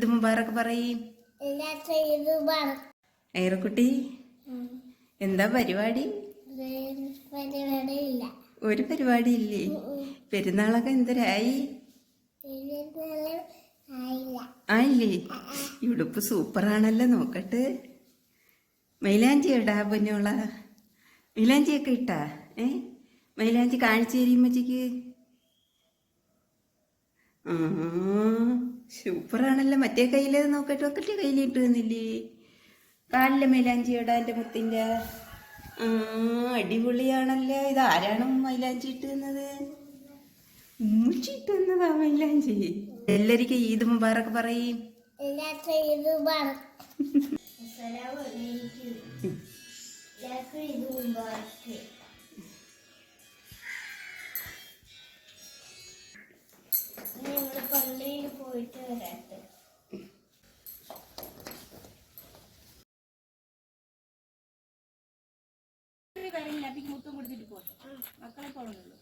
ഈദ് മുബാറക്ക് പറയും. ഐറക്കുട്ടി എന്താ പരിപാടി? ഒരു പരിപാടി ഇല്ലേ? പെരുന്നാളൊക്കെ എന്തരായി? ആയില്ലേ? ഈ ഉടുപ്പ് സൂപ്പറാണല്ലോ, നോക്കട്ടെ. മൈലാഞ്ചി ഇടാ പൊന്നോള, മൈലാഞ്ചിയൊക്കെ ഇട്ടാ? മൈലാഞ്ചി കാണിച്ചു തരുമ്പച്ചക്ക്. സൂപ്പറാണല്ലോ. മറ്റേ കയ്യില് നോക്കട്ടെ, നോക്കട്ടെ, കയ്യിലിട്ട് തന്നില്ലേ? കാലിലെ മൈലാഞ്ചി ഇടാ എൻ്റെ മുത്തിൻ്റെ. അടിപൊളിയാണല്ലോ. ഇതാരാണ് മൈലാഞ്ചി ഇട്ട് തന്നത്? ഉമ്മച്ചി ഇട്ട് തന്നതാ മൈലാഞ്ചി. എല്ലാവർക്കും ഈദ് മുബാറക്ക് പറയും. പള്ളിയിൽ പോയിട്ട് വരാട്ടെ. മുത്തം കൊടുത്തിട്ട് പോട്ടെ, മക്കളെ പോകുന്നുള്ളൂ.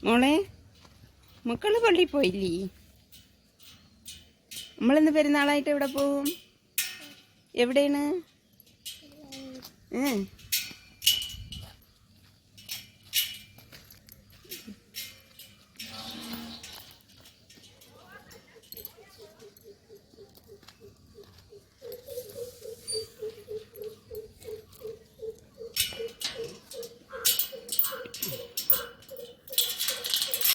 മോളെ, മക്കള് പള്ളിയിൽ പോയില്ലേ? നമ്മളിന്ന് പെരുന്നാളായിട്ട് എവിടെ പോവും? എവിടെയാണ്?